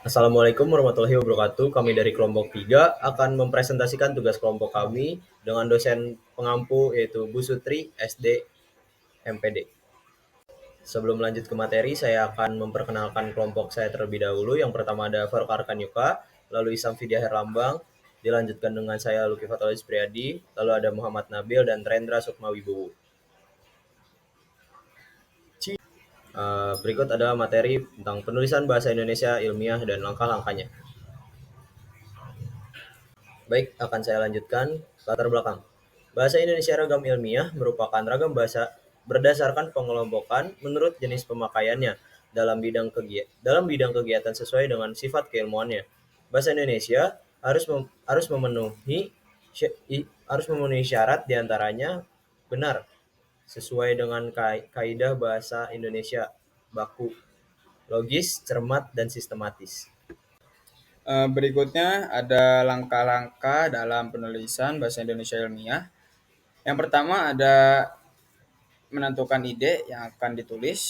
Assalamualaikum warahmatullahi wabarakatuh. Kami dari kelompok 3 akan mempresentasikan tugas kelompok kami dengan dosen pengampu yaitu Bu Sutri, SD, MPD. Sebelum lanjut ke materi, saya akan memperkenalkan kelompok saya terlebih dahulu. Yang pertama ada Faruk Arkanyuka, lalu Isam Vidya Herlambang, dilanjutkan dengan saya Luki Fatolis Priadi, lalu ada Muhammad Nabil dan Rendra Sukmawibowo. Berikut adalah materi tentang penulisan bahasa Indonesia ilmiah dan langkah-langkahnya. Baik, akan saya lanjutkan latar belakang. Bahasa Indonesia ragam ilmiah merupakan ragam bahasa berdasarkan pengelompokan menurut jenis pemakaiannya dalam bidang kegiatan sesuai dengan sifat keilmuannya. Bahasa Indonesia harus memenuhi syarat diantaranya benar sesuai dengan kaidah bahasa Indonesia baku, logis, cermat, dan sistematis. Berikutnya ada langkah-langkah dalam penulisan bahasa Indonesia ilmiah. Yang pertama ada menentukan ide yang akan ditulis.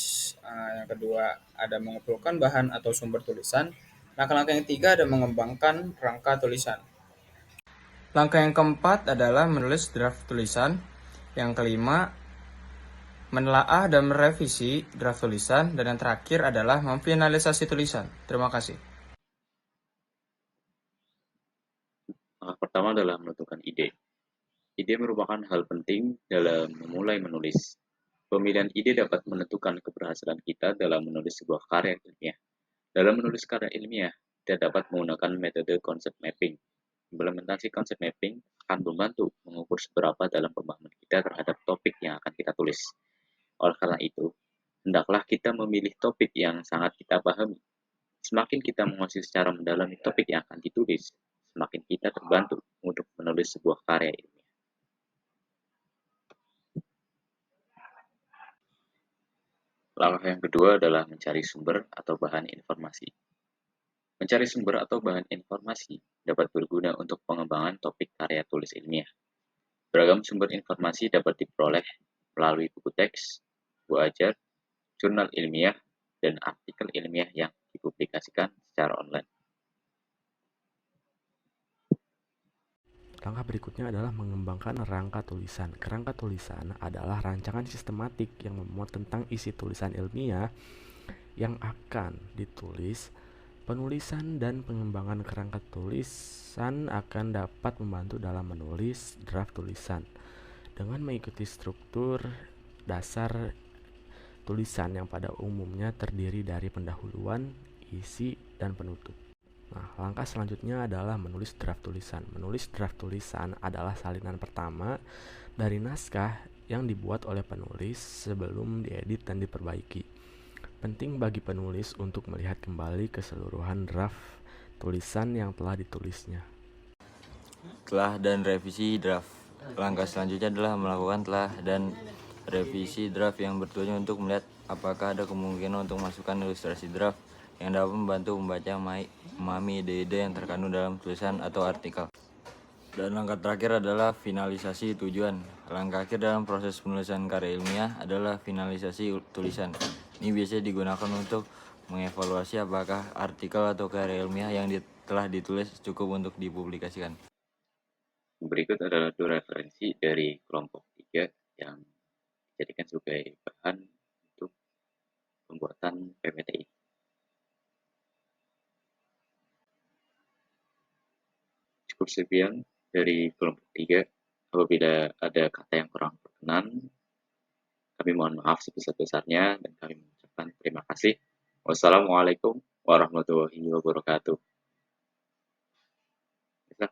Yang kedua ada mengumpulkan bahan atau sumber tulisan. Langkah-langkah yang ketiga ada mengembangkan rangka tulisan. Langkah yang keempat adalah menulis draft tulisan. Yang kelima menelaah dan merevisi draft tulisan. Dan yang terakhir adalah memfinalisasi tulisan. Terima kasih. Langkah pertama adalah menentukan ide. Ide merupakan hal penting dalam memulai menulis. Pemilihan ide dapat menentukan keberhasilan kita dalam menulis sebuah karya ilmiah. Dalam menulis karya ilmiah, kita dapat menggunakan metode concept mapping. Implementasi concept mapping akan membantu mengukur seberapa dalam pemahaman kita terhadap topik yang akan kita tulis. Oleh karena itu, hendaklah kita memilih topik yang sangat kita pahami. Semakin kita menguasai secara mendalami topik yang akan ditulis, semakin kita terbantu untuk menulis sebuah karya ilmiah. Langkah yang kedua adalah mencari sumber atau bahan informasi. Mencari sumber atau bahan informasi dapat berguna untuk pengembangan topik karya tulis ilmiah. Beragam sumber informasi dapat diperoleh melalui buku teks, buku ajar, jurnal ilmiah, dan artikel ilmiah yang dipublikasikan secara online. Langkah berikutnya adalah mengembangkan rangka tulisan. Kerangka tulisan adalah rancangan sistematik yang memuat tentang isi tulisan ilmiah yang akan ditulis. Penulisan dan pengembangan kerangka tulisan akan dapat membantu dalam menulis draft tulisan dengan mengikuti struktur dasar tulisan yang pada umumnya terdiri dari pendahuluan, isi, dan penutup. Nah, langkah selanjutnya adalah menulis draft tulisan. Menulis draft tulisan adalah salinan pertama dari naskah yang dibuat oleh penulis sebelum diedit dan diperbaiki. Penting bagi penulis untuk melihat kembali keseluruhan draft tulisan yang telah ditulisnya. Telah dan revisi draft. Langkah selanjutnya adalah melakukan telah dan revisi draft yang bertujuan untuk melihat apakah ada kemungkinan untuk masukkan ilustrasi draft yang dapat membantu membaca memahami ide-ide yang terkandung dalam tulisan atau artikel. Dan langkah terakhir adalah finalisasi tujuan. Langkah akhir dalam proses penulisan karya ilmiah adalah finalisasi tulisan. Ini biasanya digunakan untuk mengevaluasi apakah artikel atau karya ilmiah yang telah ditulis cukup untuk dipublikasikan. Berikut adalah dua referensi dari kelompok 3 yang dijadikan sebagai bahan untuk pembuatan PPTI. Cukup sekian dari kelompok 3. Apabila ada kata yang kurang berkenan, kami mohon maaf sebesar-besarnya dan kami mengucapkan terima kasih. Wassalamualaikum warahmatullahi wabarakatuh.